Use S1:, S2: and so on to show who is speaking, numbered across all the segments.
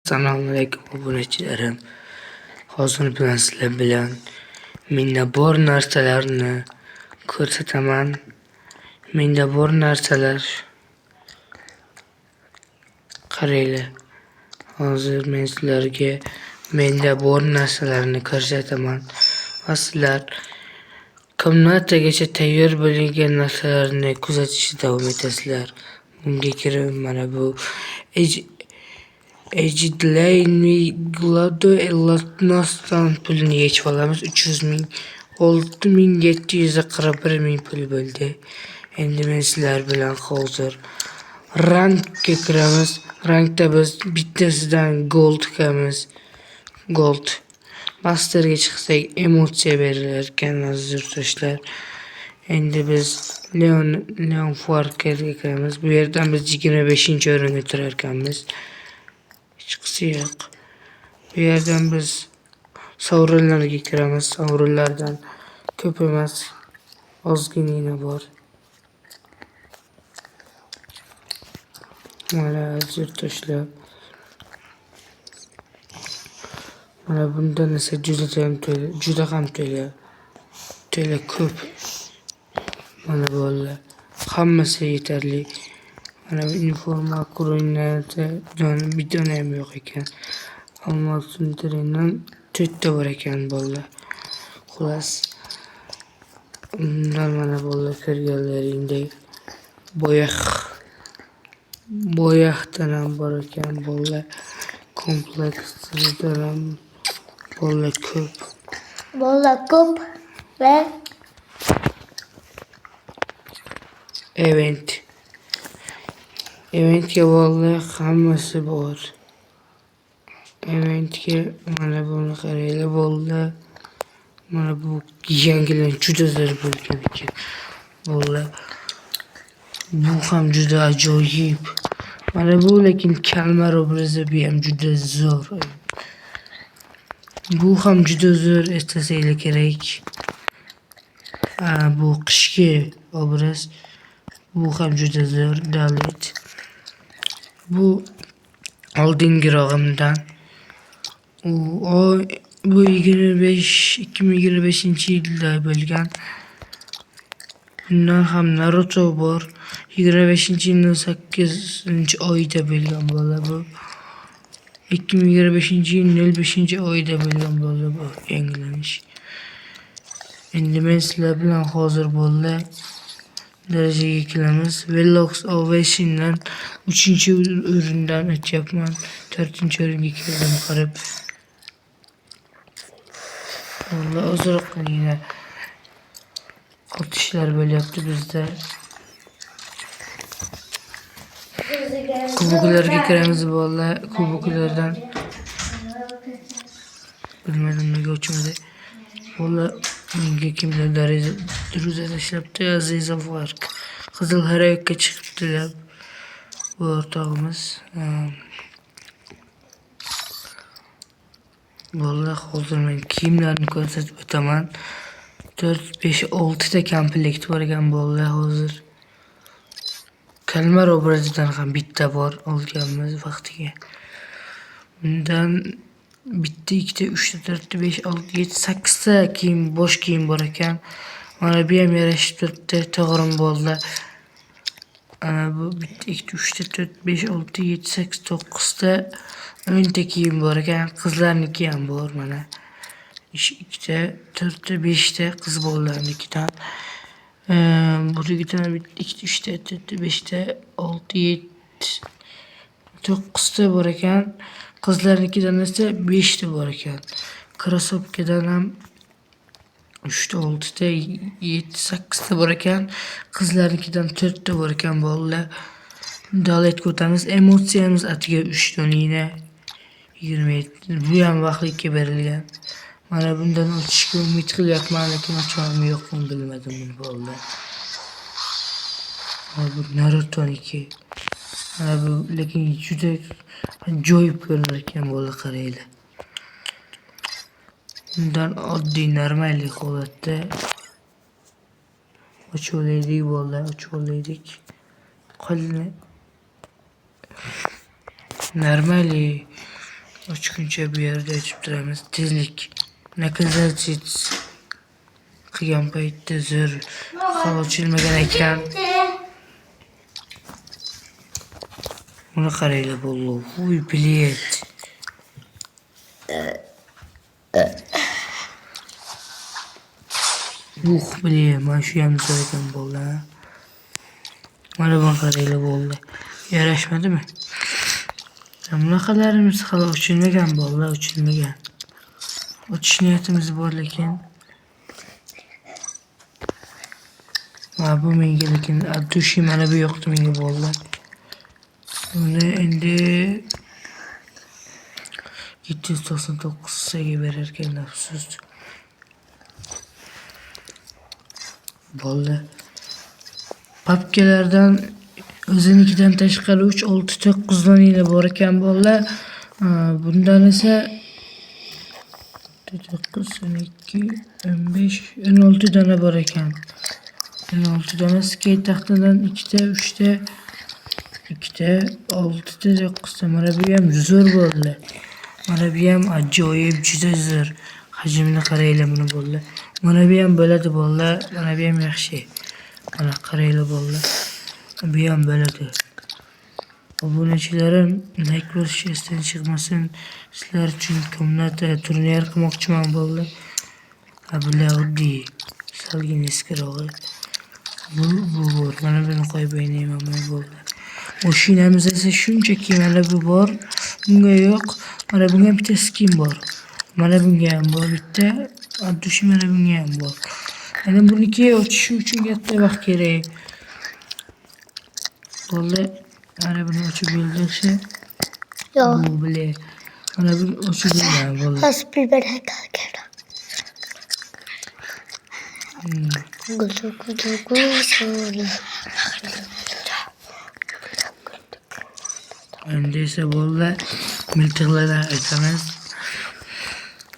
S1: Assalomu alaykum obunachilarim. Hozir bilan sizlar bilan menda bor narsalarni ko'rsataman. Menda bor narsalar qaranglar. Hozir men sizlarga menda bor narsalarni ko'rsataman. Va sizlar komnatagacha tayyor bo'lingan narsalarni kuzatishda davom etasizlar. Bunga kirib mana bu Ejidlayni Glado Ellasnosdan pulini yechib olamiz. 300 ming, 6741 ming pul bo'ldi. Endi men sizlar bilan hozir rankga kiramiz. Rankda biz bittasidan gold kamiz. Gold masterga chiqsak emotsiya berilar ekan aziz yurtdoshlar. Endi biz Leon Farkerga kiramiz. Bu yerdan biz 25-o'ringa turar ekanmiz. Chiqsa yo'q. Bu yerdan biz sovrinlarga kiramiz. Sovrinlardan ko'p emas, ozgina bor. Mana yurtdoshlar. Mana bundan esa juda ham to'la ko'p. Mana bolalar hammasi yetarli. Mana informa kurinlarda bidon ham yo'q ekan. Ammo suntiringdan 4 ta bor ekan bolalar. Xolos. Undan mana bolalar ko'rganlaringdek bo'yaqdan ham bor ekan bolalar. Kompleksdan ham bolalar ko'p.
S2: Ve
S1: Eventga bolalar hammasi bor. Eventga mana buni qaranglar bolalar. Mana bu yangilar juda zo'r bo'lgan ekan. Bolalar bu ham juda ajoyib. Mana bu lekin kalmar obrazi ham juda zo'r. Bu ham juda zo'r eslasanglar kerak. Bu qishki obraz. Bu ham juda zo'r davlat. Bu oldingi rog'imdan. Bu 2025-yilda bo'lgan. Bundan ham Naruto bor. 25-yilning 8-oyida bo'lgan bola bu. 2025-yilning 5-oyida bo'lgan bola bu yangilanish. Endi men sizlar bilan hozir bolalar darajaga kelamiz. Velox Ovation'dan 3-o'rindan o'tyapman. 4-o'ringa keldim qarib. Valla ozroqgina otishlar bo'lyapti bizda. Kuboklarga kiramiz bolalar. Kuboklardan bilmadim nega o'chmadi. Bolalar menga kimdir daraja tashlabdi. Aziza Fark qizil harakatga chiqibdilar bu o'rtog'imiz. Bolalar hozir men kiyimlarni ko'rsatib o'taman. 4, 5, 6 ta komplekt bor ekan bolalar hozir. Kalmar obrazidan ham bitta bor olganmiz vaqtiga. Bundan bitta, 2 ta, 3 ta, 4 ta, 5, 6, 7, 8 ta kiyim, bosh kiyim bor ekan. Mana bu ham yarashib turibdi, to'g'rim bo'ldi. Bu bitta, 2 ta, 3 ta, 4, 5, 6, 7, 8, 9 ta 10 ta kiyim bor ekan. Qizlarniki ham bor mana. 2 ta, 4 ta, 5 ta qiz bolalarnikidan. Burigidan 2 ta, 3 ta, 4 ta, 5 ta, 6, 7, 9 ta bor ekan. Qizlarnikidan esa 5 ta bor ekan. Krasovkadan ham 3 ta, 6 ta, 7, 8 ta bor ekan. Qizlarnikidan 4 ta bor ekan bolalar. Daletga o'tamiz. Emotsiyamiz atiga 3 donina 27. Bu ham vaqtlikka berilgan. Mana bundan o'tishga umid qilyapman, lekin ochimim yo'qmi bilmadim buni bolalar. Mana bu Naruto'niki. Mana bu lekin juda ajoyib ko'rinar ekan bolalar qaranglar. Bundan oddiy normal holatda ochib olaylik bolalar, ochib olaylik. Qo'lni normali Uçkuncha bu yerda ochib turamiz. Tezlik. Naqadar tez qilgan paytda zo'r havo ochilmagan ekan. Buni qaranglar bollar. Uy, bilet. Bilet, mana shu ham zo'r ekan bollar. Mana buni qaranglar bollar. Yarashmadimi? Bunaqalarimiz hali ochilmagan bollar, ochilmagan. Ochish niyatimiz bor lekin. Bu menga lekin addushi mana bu yoqda menga bollar. Buni endi 799 saga berar ekan afsus. Bollar. Papkalardan o'zinikidan tashqari 3, 6, 9 donina bor ekan bollar. Bundan esa 9, 12, 15, 16 dona bor ekan. 16 dona skate taxtadan 2 ta, 3 ta, 2 ta, 6 ta, 9 ta. Mana bu ham zo'r bo'ldi. Mana bu ham ajoyib, juda zo'r. Hajmini qaranglar buni bollar. Mana bu ham bo'ladi bollar. Mana bu ham yaxshi. Mana qaranglar bollar. Bu ham bo'ladi. Obunachilarim like bosish esdan chiqmasin. Sizlar uchun komnata turnir qilmoqchiman bollar. Bular oddiy, salgina eskirog'i. Bu bor. Mana buni qo'yib o'ynayman bollar. Mashinamiz esa shunchaki mana bu bor. Bunga yo'q. Mana bunga ham bitta skin bor. Mana bunga ham bor bitta. Addushi mana bunga ham bor. Mana buniki ochish uchun katta vaqt kerak. Bollar, mana buni ochib bo'ldirsa. Yo'q. Bu bile. Mana buni ochib bo'lgan bollar.
S2: Hasbi beraka.
S1: Endi esa bollar miltiqlardan aytamiz.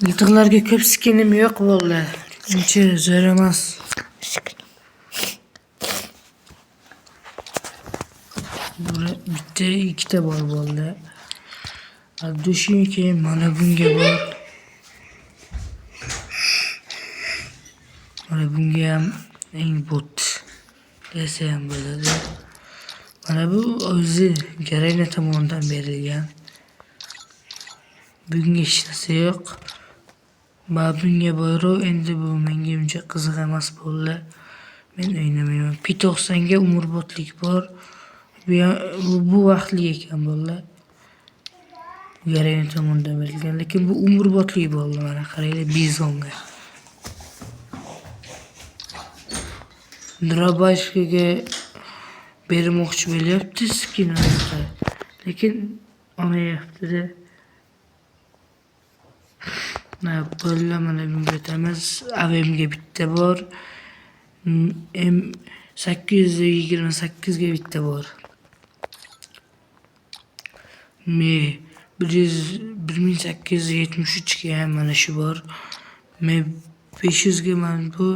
S1: Miltiqlarga ko'p skinim yo'q bollar. Uncha zo'r emas. Bitta, ikkita bor bollar. Addushiki mana bunga bor. Mana bunga ham eng bot desa ham bo'ladi. Mana bu o'zi Garayna tomonidan berilgan. Bunga hech narsa yo'q. Mana bunga boru endi bu menga uncha qiziq emas bollar. Men o'ynamayman. P90 ga umrbodlik bor. Bu vaqtli ekan bollar. Garayna tomonidan berilgan, lekin bu umrbodlik bollar. Mana qaranglar bizonga. Drabashkaga bermoqchi bo'lyapti skinni. Lekin olmayapti-da. Bollar mana bunga o'tamiz. AVMga bitta bor. M828 ga bitta bor. 1873 ga ham mana shu bor. 500 ga mana bu.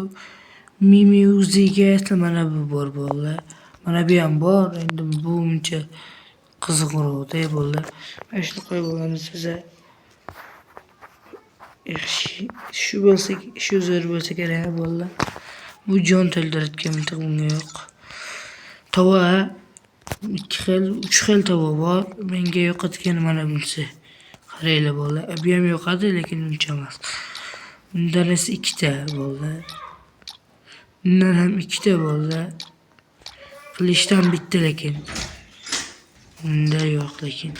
S1: Mimi Uzi'ga mana bu bor bollar. Mana bu ham bor. Endi bu uncha qiziqroq-da bollar. Mana shuni qo'yib olamiz biza. Shu bo'lsa, shu zo'r bo'lsa kerak bollar. Bu jon to'ldiradigan miltiq bunga yo'q. Tova 2 xil, 3 xil tova bor. Menga yoqadigan mana bunisi. Qaranglar bollar. Bu ham yoqadi, lekin uncha emas. Bundan esa 2 ta bollar. Bundan ham 2 ta bollar. Qilishdan bitta lekin. Bunda yo'q lekin.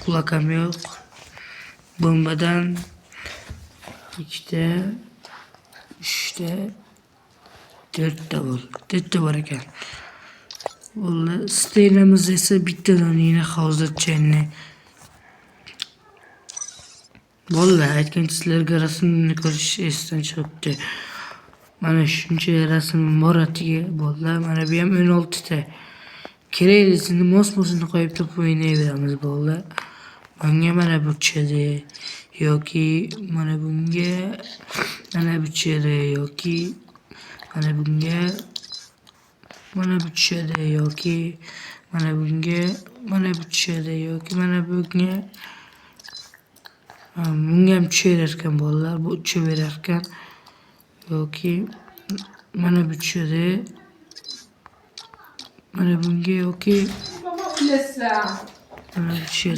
S1: Quloq ham yo'q. Bombadan 2 ta, 3 ta, 4 ta bor. 4 ta bor ekan. Bollar, steynamiz esa bitta donina hozircha. Bollar, aytgan sizlarga rasmni ko'rish esdan chiqibdi. Mana shuncha rasm bor atiga bollar. Mana bu ham 16 ta. Keraklisini mos-mosini qo'yib to'p o'ynayveramiz bollar. Bunga mana bu tushadi yoki mana bunga mana bu tushadi yoki mana bunga mana bu tushadi yoki mana bunga mana bu tushadi yoki mana bunga bunga ham tushaverarkan bolalar. Bu uchaverarkan yoki mana bu tushadi. Mana bunga yoki
S2: Mama ulaysan.
S1: mana bu tushadi.